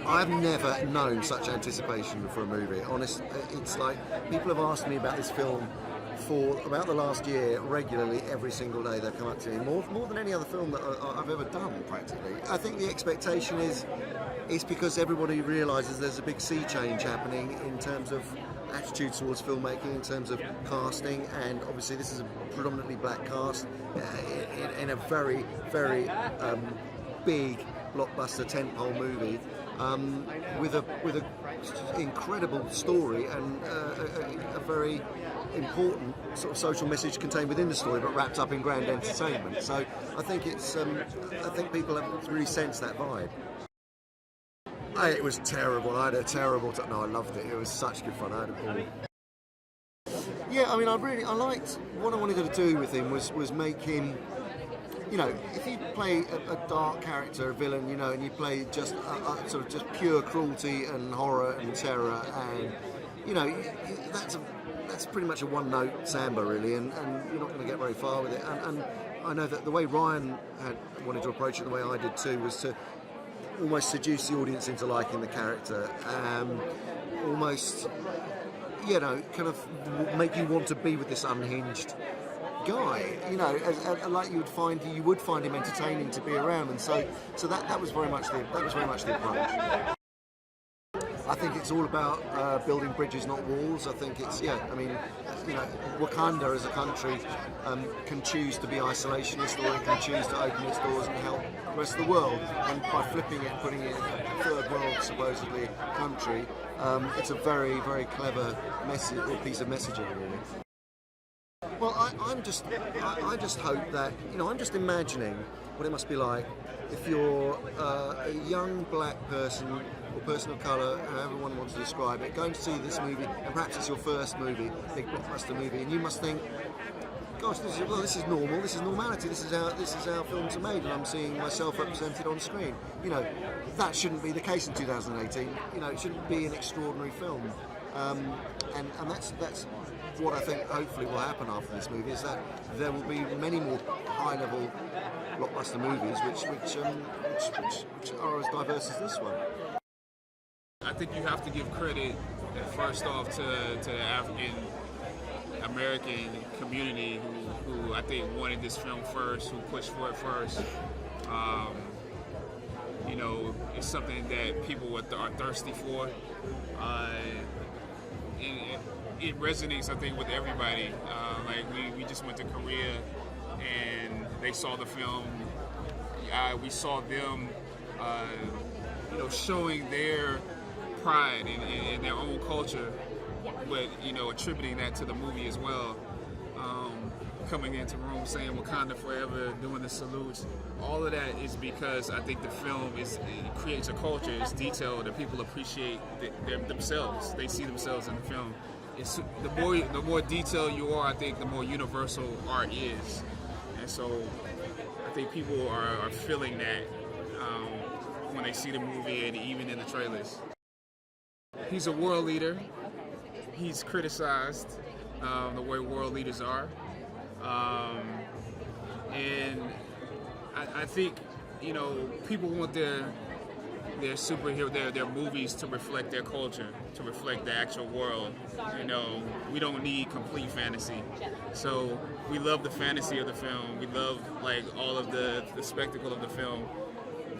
I've never known such anticipation for a movie. Honest, it's like people have asked me about this film for about the last year regularly. Every single day they've come up to me, more than any other film that I've ever done practically. I think the expectation is because everybody realises there's a big sea change happening in terms of attitudes towards filmmaking, in terms of casting, and obviously this is a predominantly black cast in a very, very big blockbuster tentpole movie with a incredible story and a very important sort of social message contained within the story, but wrapped up in grand entertainment. So I think I think people have really sensed that vibe. It was terrible. I had a terrible time. No, I loved it. It was such good fun. I had a ball. Yeah, I mean, I liked what I wanted to do with him was make him, you know, if you play a dark character, a villain, you know, and you play just a sort of just pure cruelty and horror and terror, and you know, that's pretty much a one-note samba, really, and you're not going to get very far with it. And I know that the way Ryan had wanted to approach it, the way I did too, was to almost seduce the audience into liking the character, almost, you know, kind of make you want to be with this unhinged guy, you know, like you would find him entertaining to be around, and so that was very much the approach. I think it's all about building bridges, not walls. I think it's, yeah, I mean, you know, Wakanda as a country can choose to be isolationist, or it can choose to open its doors and help the rest of the world. And by flipping it, putting it in a third world, supposedly, country, it's a very, very clever piece of messaging, really. Well, I just hope that, you know, I'm just imagining what it must be like if you're a young black person or person of colour, however one wants to describe it, going to see this movie, and perhaps it's your first movie, big blockbuster movie, and you must think, gosh, this is normal, this is normality, this is how films are made, and I'm seeing myself represented on screen. You know, that shouldn't be the case in 2018. You know, it shouldn't be an extraordinary film, and that's what I think hopefully will happen after this movie, is that there will be many more high-level blockbuster movies which are as diverse as this one. I think you have to give credit, first off, to the African American community who I think wanted this film first, who pushed for it first. You know, it's something that people are thirsty for. It resonates, I think, with everybody. Like we just went to Korea and they saw the film. We saw them, you know, showing their pride in their own culture, but, you know, attributing that to the movie as well. Coming into room saying Wakanda forever, doing the salutes. All of that is because I think the film it creates a culture, it's detailed, that people appreciate themselves. They see themselves in the film. It's the more detailed you are, I think the more universal art is. And so I think people are feeling that when they see the movie and even in the trailers. He's a world leader. He's criticized the way world leaders are. And I think, you know, people want their superhero, their movies to reflect their culture, to reflect the actual world. You know, we don't need complete fantasy. So we love the fantasy of the film. We love, like, all of the spectacle of the film.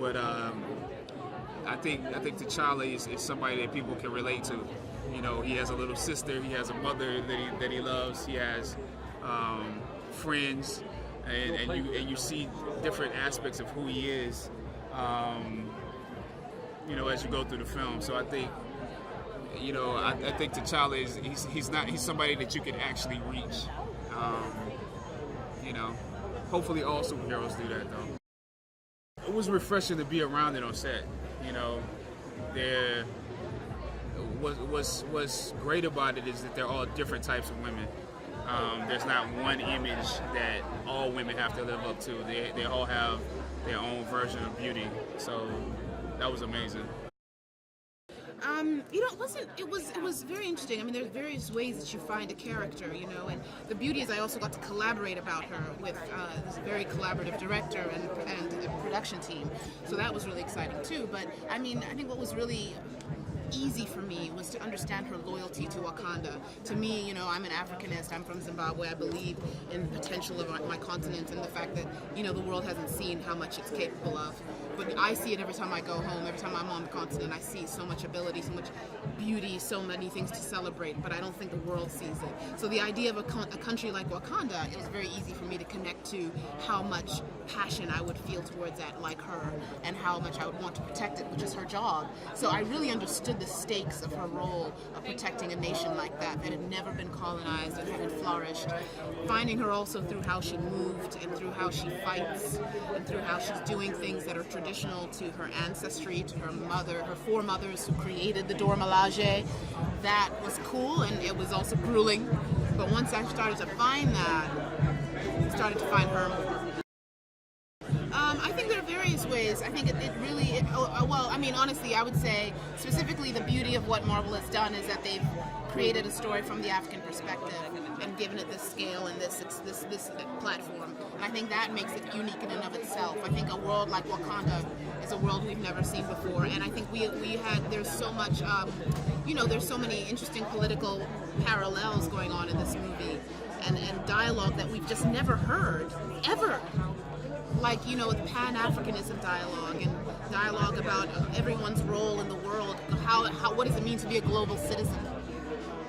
But I think T'Challa is somebody that people can relate to. You know, he has a little sister, he has a mother that he loves, he has friends, and you see different aspects of who he is, you know, as you go through the film. So I think, you know, I think T'Challa he's somebody that you can actually reach. You know, hopefully all superheroes do that though. It was refreshing to be around it on set. You know, what's great about it is that they're all different types of women. There's not one image that all women have to live up to. They all have their own version of beauty. So that was amazing. It was very interesting. I mean, there's various ways that you find a character, you know, and the beauty is I also got to collaborate about her with this very collaborative director and the production team. So that was really exciting too. But I mean, I think what was really easy for me was to understand her loyalty to Wakanda. To me, you know, I'm an Africanist, I'm from Zimbabwe, I believe in the potential of my continent and the fact that, you know, the world hasn't seen how much it's capable of. But I see it every time I go home, every time I'm on the continent, I see so much ability, so much beauty, so many things to celebrate, but I don't think the world sees it. So the idea of a country like Wakanda, it was very easy for me to connect to how much passion I would feel towards that like her and how much I would want to protect it, which is her job. So I really understood the stakes of her role of protecting a nation like that had never been colonized and had flourished. Finding her also through how she moved and through how she fights and through how she's doing things that are traditional to her ancestry, to her mother, her foremothers who created the Dora Milaje. That was cool, and it was also grueling. But once I started to find that, I started to find her more. I think there are various ways. I think well, I mean, honestly, I would say specifically the beauty of what Marvel has done is that they've created a story from the African perspective and given it this scale and this platform. And I think that makes it unique in and of itself. I think a world like Wakanda is a world we've never seen before, and I think there's so much, there's so many interesting political parallels going on in this movie and dialogue that we've just never heard, ever. Like, you know, the Pan-Africanism dialogue and dialogue about everyone's role in the world, what does it mean to be a global citizen?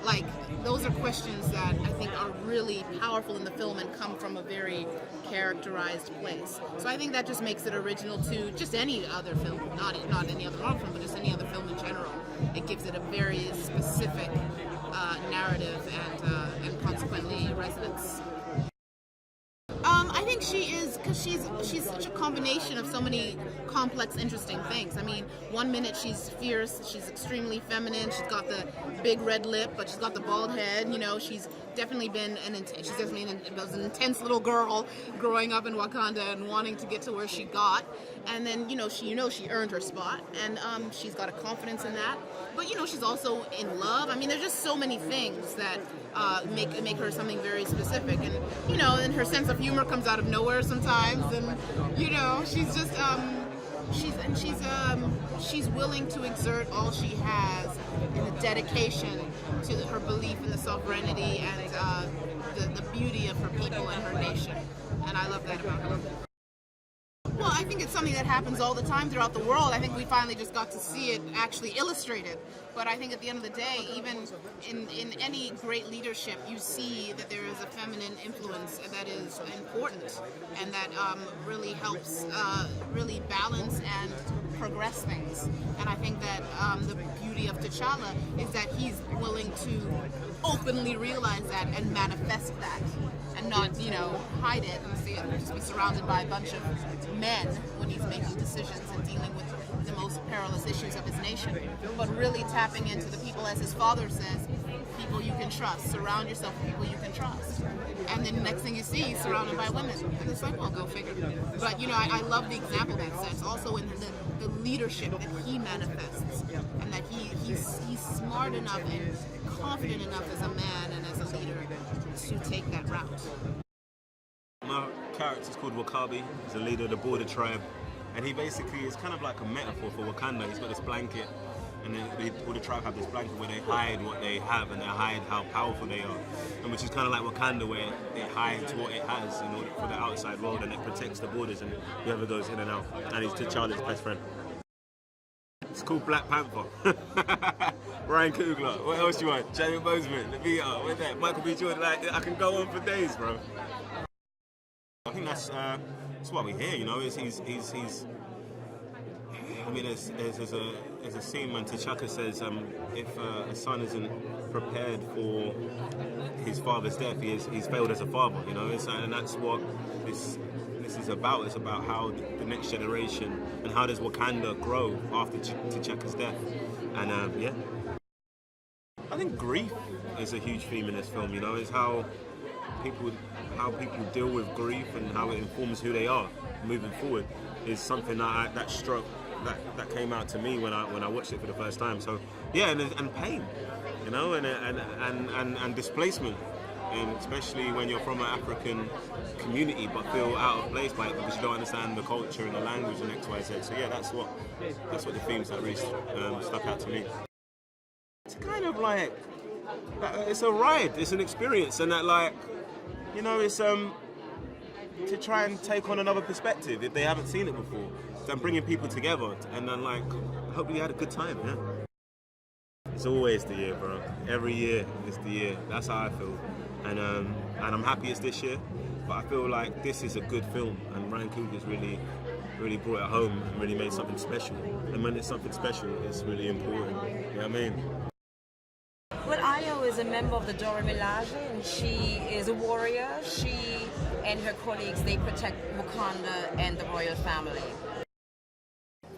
Like, those are questions that I think are really powerful in the film and come from a very characterized place. So I think that just makes it original to just any other film, not any other Marvel film, but just any other film in general. It gives it a very specific narrative and consequently resonance. I think she is, because she's such a combination of so many complex, interesting things. I mean, one minute she's fierce, she's extremely feminine, she's got the big red lip, but she's got the bald head. You know, she's definitely been was an intense little girl growing up in Wakanda and wanting to get to where she got. And then, she earned her spot, and she's got a confidence in that. But, she's also in love. I mean, there's just so many things that make her something very specific. And, and her sense of humor comes out of nowhere sometimes. And, she's just, she's willing to exert all she has in a dedication to her belief in the sovereignty and the beauty of her people and her nation. And I love that about her. Well, I think it's something that happens all the time throughout the world. I think we finally just got to see it actually illustrated. But I think at the end of the day, even in any great leadership, you see that there is a feminine influence that is important and that really helps really balance and progress things. And I think that the beauty of T'Challa is that he's willing to openly realize that and manifest that. And not, hide it and just be surrounded by a bunch of men when he's making decisions and dealing with the most perilous issues of his nation. But really tapping into the people, as his father says, people you can trust. Surround yourself with people you can trust. And then the next thing you see, he's surrounded by women. And it's like, well, go figure. But, I love the example that sets. Also in the leadership that he manifests. And that he's smart enough and confident enough as a man and as a leader to take that route. My character is called Wakabi. He's a leader of the border tribe, and he basically is kind of like a metaphor for Wakanda. He's got this blanket, and then all the tribe have this blanket where they hide what they have and they hide how powerful they are, and which is kind of like Wakanda, where it hides what it has in order for the outside world, and it protects the borders and whoever goes in and out. And he's T'Challa's best friend. It's called Black Panther. Ryan Coogler. What else you want? Chadwick Boseman, Lupita, what's that? Michael B. Jordan. Like, I can go on for days, bro. I think that's what we hear. He's I mean, there's a scene when T'Chaka says, if a son isn't prepared for his father's death, he's failed as a father. And that's what this is about. It's about how the next generation and how does Wakanda grow after T'Chaka's death. And I think grief is a huge theme in this film. It's how people deal with grief and how it informs who they are moving forward is something that struck that came out to me when I watched it for the first time. So yeah, and pain, you know, and displacement, and especially when you're from an African community but feel out of place by it because you don't understand the culture and the language and XYZ. So yeah, that's what the themes that really stuck out to me. It's kind of like it's a ride, it's an experience, and that, like, you know, it's to try and take on another perspective if they haven't seen it before. So I'm bringing people together, and then, like, hopefully you had a good time. Yeah. It's always the year, bro. Every year is the year. That's how I feel, and I'm happy it's this year. But I feel like this is a good film, and Ryan Coogler's really brought it home and really made something special. And when it's something special, it's really important. You know what I mean? Well, Ayo is a member of the Dora Milaje, and she is a warrior. She and her colleagues, they protect Wakanda and the royal family.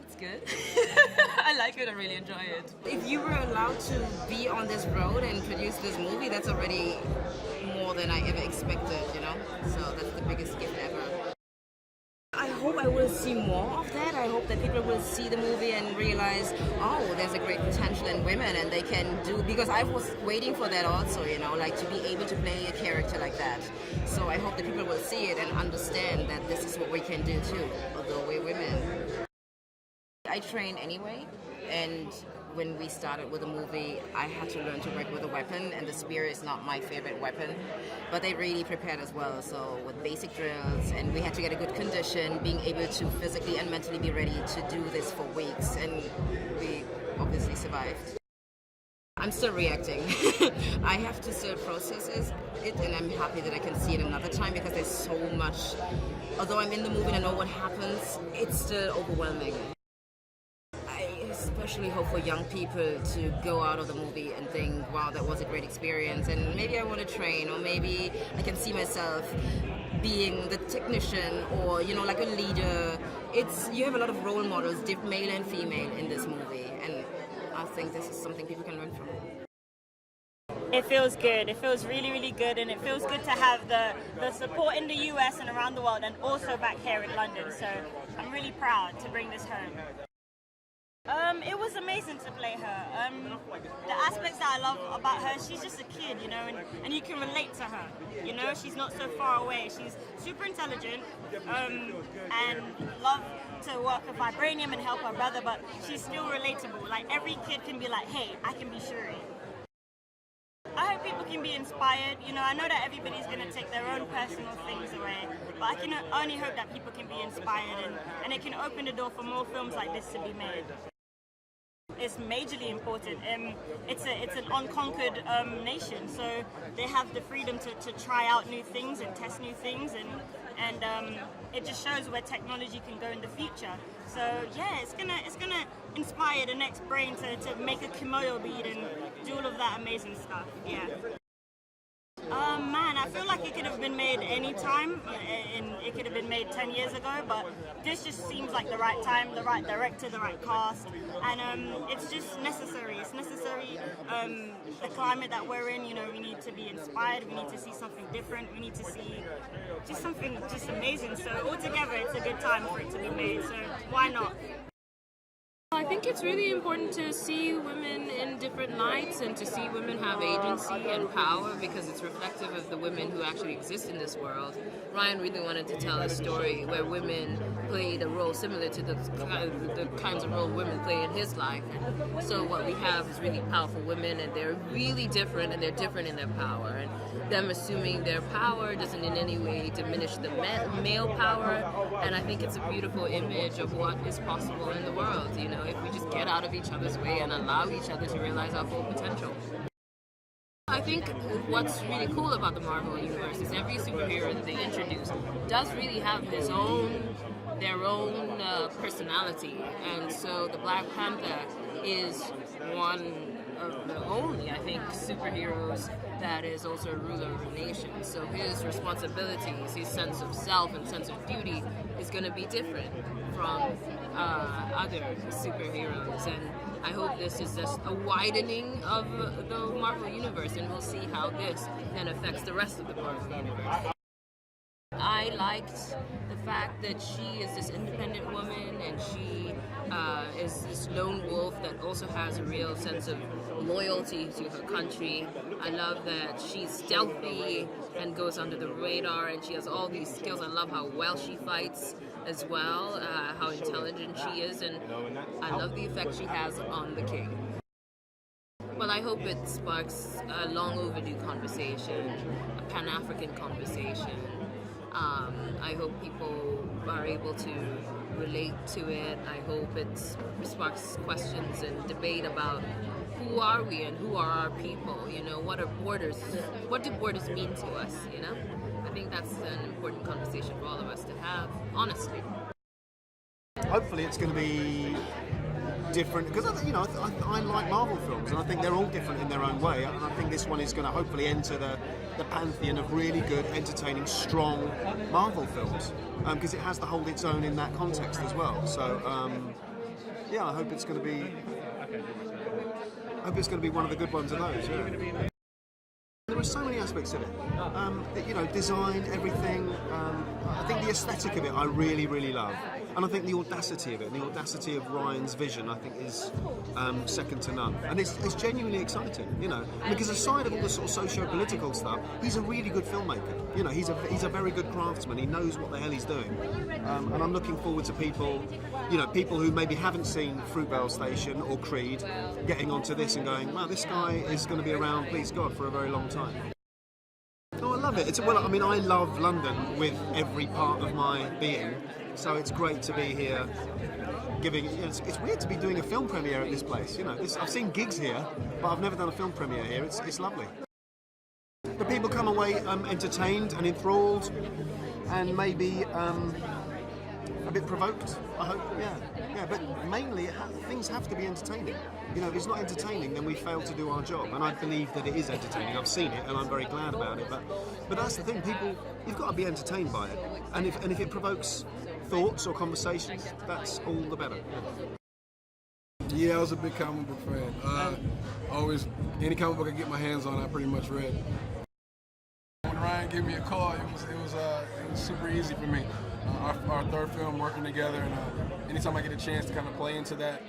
It's good. I like it, I really enjoy it. If you were allowed to be on this road and produce this movie, that's already more than I ever expected, you know? So that's the biggest gift ever. I hope I will see more of that. I hope that people will see the movie and realize, oh, there's a great potential in women and they can do, because I was waiting for that also, you know, like to be able to play a character like that. So I hope that people will see it and understand that this is what we can do too, although we're women. I train anyway, and when we started with the movie, I had to learn to work with a weapon, and the spear is not my favorite weapon, but they really prepared as well. So with basic drills, and we had to get a good condition, being able to physically and mentally be ready to do this for weeks, and we obviously survived. I'm still reacting. I have to still process it, and I'm happy that I can see it another time because there's so much. Although I'm in the movie and I know what happens, it's still overwhelming. Especially hope for young people to go out of the movie and think, wow, that was a great experience, and maybe I want to train, or maybe I can see myself being the technician, or, you know, like a leader. You have a lot of role models, male and female, in this movie, and I think this is something people can learn from. It feels good. It feels really, really good, and it feels good to have the support in the US and around the world, and also back here in London. So I'm really proud to bring this home. It was amazing to play her. The aspects that I love about her, she's just a kid, you know, and you can relate to her. You know, she's not so far away. She's super intelligent and love to work with vibranium and help her brother, but she's still relatable. Like, every kid can be like, hey, I can be Shuri. I hope people can be inspired. You know, I know that everybody's going to take their own personal things away, but I can only hope that people can be inspired, and it can open the door for more films like this to be made. It's majorly important. It's an unconquered nation, so they have the freedom to try out new things and test new things, and it just shows where technology can go in the future. So yeah, it's gonna inspire the next brain to make a kimono bead and do all of that amazing stuff. Yeah. Man, I feel like it could have been made any time, and it could have been made 10 years ago, but this just seems like the right time, the right director, the right cast, and it's just necessary. It's necessary, the climate that we're in, you know, we need to be inspired, we need to see something different, we need to see just something just amazing. So altogether, it's a good time for it to be made, so why not? I think it's really important to see women in different lights and to see women have agency and power, because it's reflective of the women who actually exist in this world. Ryan really wanted to tell a story where women played a role similar to the kinds of role women play in his life. And so what we have is really powerful women, and they're really different, and they're different in their power. And them assuming their power doesn't in any way diminish the male power. And I think it's a beautiful image of what is possible in the world, you know, if we just get out of each other's way and allow each other to realize our full potential. I think what's really cool about the Marvel universe is every superhero that they introduce does really have their own personality, and so the Black Panther is one of the only, I think, superheroes that is also a ruler of a nation. So his responsibilities, his sense of self and sense of duty is going to be different from other superheroes, and I hope this is just a widening of the Marvel universe, and we'll see how this then affects the rest of the Marvel universe. I liked the fact that she is this independent woman and she is this lone wolf that also has a real sense of loyalty to her country. I love that she's stealthy and goes under the radar, and she has all these skills. I love how well she fights as well, how intelligent she is, and I love the effect she has on the king. Well, I hope it sparks a long overdue conversation, a Pan-African conversation. I hope people are able to relate to it. I hope it sparks questions and debate about who are we and who are our people. You know, what are borders? What do borders mean to us? You know, I think that's an important conversation for all of us to have, honestly. Hopefully, it's going to be different because I like Marvel films and I think they're all different in their own way, and I think this one is going to hopefully enter the pantheon of really good, entertaining, strong Marvel films because it has to hold its own in that context as well. So yeah, I hope it's going to be one of the good ones of those. Yeah. There are so many aspects of it, design, everything. I think the aesthetic of it I really, really love. And I think the audacity of it, and the audacity of Ryan's vision, I think is second to none. And it's genuinely exciting, because aside of all the sort of socio-political stuff, he's a really good filmmaker. He's a very good craftsman. He knows what the hell he's doing. And I'm looking forward to people who maybe haven't seen Fruitvale Station or Creed getting onto this and going, wow, this guy is going to be around, please God, for a very long time. Oh, I love it. I love London with every part of my being. So it's great to be here giving... It's weird to be doing a film premiere at this place. I've seen gigs here, but I've never done a film premiere here. It's lovely. The people come away entertained and enthralled and maybe a bit provoked, I hope. Yeah. But mainly things have to be entertaining. If it's not entertaining, then we fail to do our job. And I believe that it is entertaining. I've seen it, and I'm very glad about it. But that's the thing. People, you've got to be entertained by it. And if it provokes thoughts or conversations, that's all the better. Yeah, I was a big comic book fan. Always, any comic book I get my hands on, I pretty much read. When Ryan gave me a call, it was super easy for me. Our third film, working together, and anytime I get a chance to kind of play into that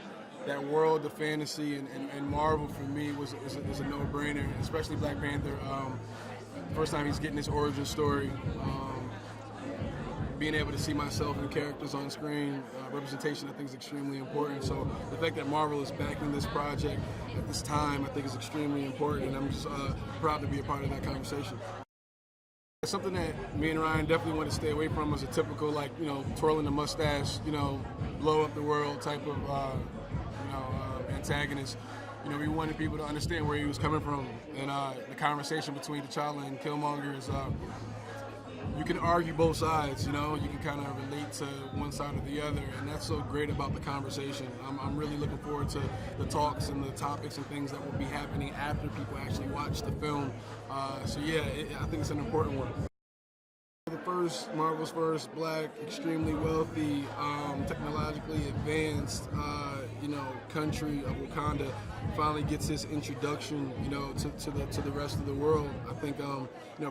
world of fantasy and Marvel, for me was a no-brainer, especially Black Panther. First time he's getting his origin story. Being able to see myself and characters on screen, representation I think is extremely important. So the fact that Marvel is backing this project at this time I think is extremely important, and I'm just proud to be a part of that conversation. Something that me and Ryan definitely want to stay away from is a typical twirling the mustache, blow up the world type of antagonist. We wanted people to understand where he was coming from, and the conversation between T'Challa and Killmonger is. You can argue both sides, you can kind of relate to one side or the other, and that's so great about the conversation. I'm really looking forward to the talks and the topics and things that will be happening after people actually watch the film. I think it's an important one. Marvel's first Black, extremely wealthy, technologically advanced, country of Wakanda finally gets his introduction, to the rest of the world. I think,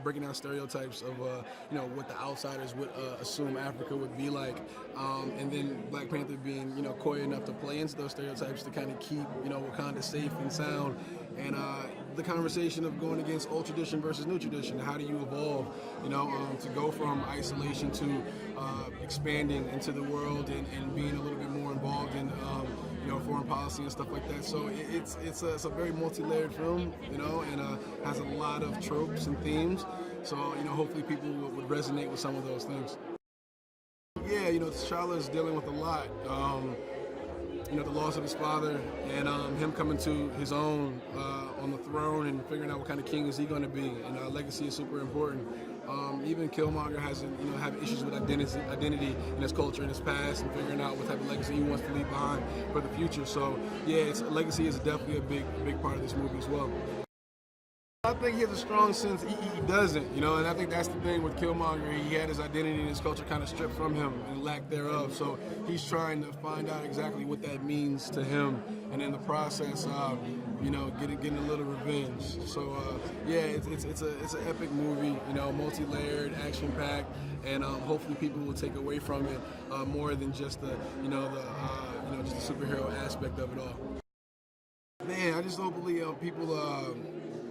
breaking down stereotypes of, what the outsiders would assume Africa would be like, and then Black Panther being, coy enough to play into those stereotypes to kind of keep, Wakanda safe and sound. And the conversation of going against old tradition versus new tradition. How do you evolve, to go from isolation to expanding into the world and being a little bit more involved in, foreign policy and stuff like that. So it's a very multi-layered film, and has a lot of tropes and themes. So, hopefully people would resonate with some of those things. Yeah, T'Challa is dealing with a lot. The loss of his father and him coming to his own on the throne and figuring out what kind of king is he going to be. And legacy is super important. Even Killmonger has have issues with identity in his culture and his past, and figuring out what type of legacy he wants to leave behind for the future. So yeah, legacy is definitely a big part of this movie as well. I think he has a strong sense. He doesn't, you know, and I think that's the thing with Killmonger. He had his identity and his culture kind of stripped from him and lack thereof. So he's trying to find out exactly what that means to him, and in the process, you know, getting a little revenge. So yeah, it's an epic movie, you know, multi-layered, action-packed, and hopefully people will take away from it more than just the just the superhero aspect of it all. Man, I just don't believe people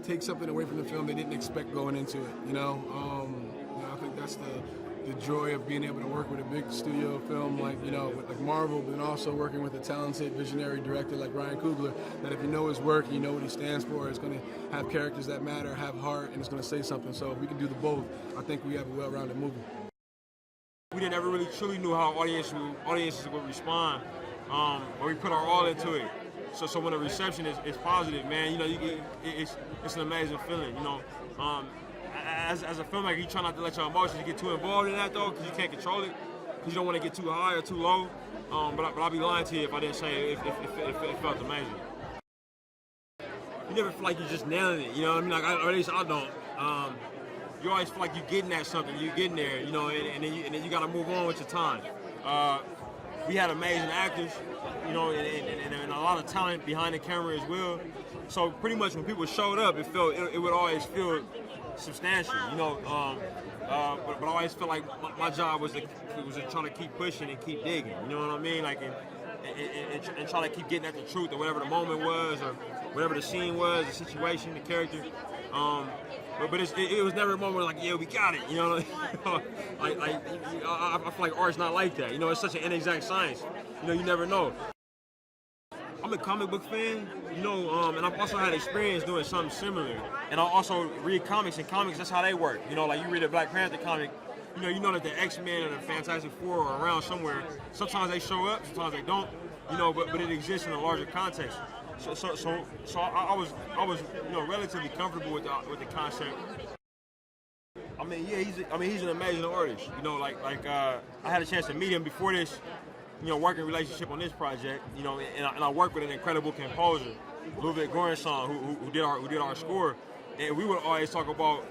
take something away from the film they didn't expect going into it. You know, I think that's the joy of being able to work with a big studio film like like Marvel, but then also working with a talented visionary director like Ryan Coogler. That if you know his work, you know what he stands for. It's going to have characters that matter, have heart, and it's going to say something. So if we can do the both, I think we have a well-rounded movie. We didn't ever really truly knew how audiences would respond, but we put our all into it. So when the reception is positive, man, you know, it's an amazing feeling. You know, as a filmmaker, you try not to let your emotions get too involved in that though, because you can't control it, because you don't want to get too high or too low. But I'll be lying to you if I didn't say it felt amazing. You never feel like you're just nailing it. You know what I mean? Like at least I don't. You always feel like you're getting at something, you're getting there, you know, and then you got to move on with your time. We had amazing actors, you know, and a lot of talent behind the camera as well. So pretty much when people showed up, it would always feel substantial, you know. But I always felt like my job was to try to keep pushing and keep digging, you know what I mean? Like and try to keep getting at the truth or whatever the moment was or whatever the scene was, the situation, the character. But it was never a moment like, yeah, we got it, you know. I feel like art's not like that, you know. It's such an inexact science, you know. You never know. I'm a comic book fan, you know, and I've also had experience doing something similar. And I also read comics, and comics, that's how they work. You know, like you read a Black Panther comic, you know that the X-Men or the Fantastic Four are around somewhere. Sometimes they show up, sometimes they don't, you know, but it exists in a larger context. So I was relatively comfortable with the concept. I mean, yeah, he's an amazing artist. You know, like I had a chance to meet him before this, working relationship on this project. You know, and I worked with an incredible composer, Lupita, who did our score, and we would always talk about,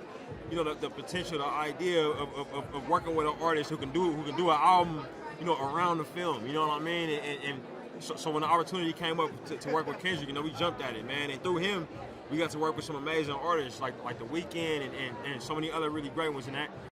the potential, the idea of working with an artist who can do an album, around the film. You know what I mean? And so when the opportunity came up to work with Kendrick, we jumped at it, man. And through him, we got to work with some amazing artists like The Weeknd and so many other really great ones in that.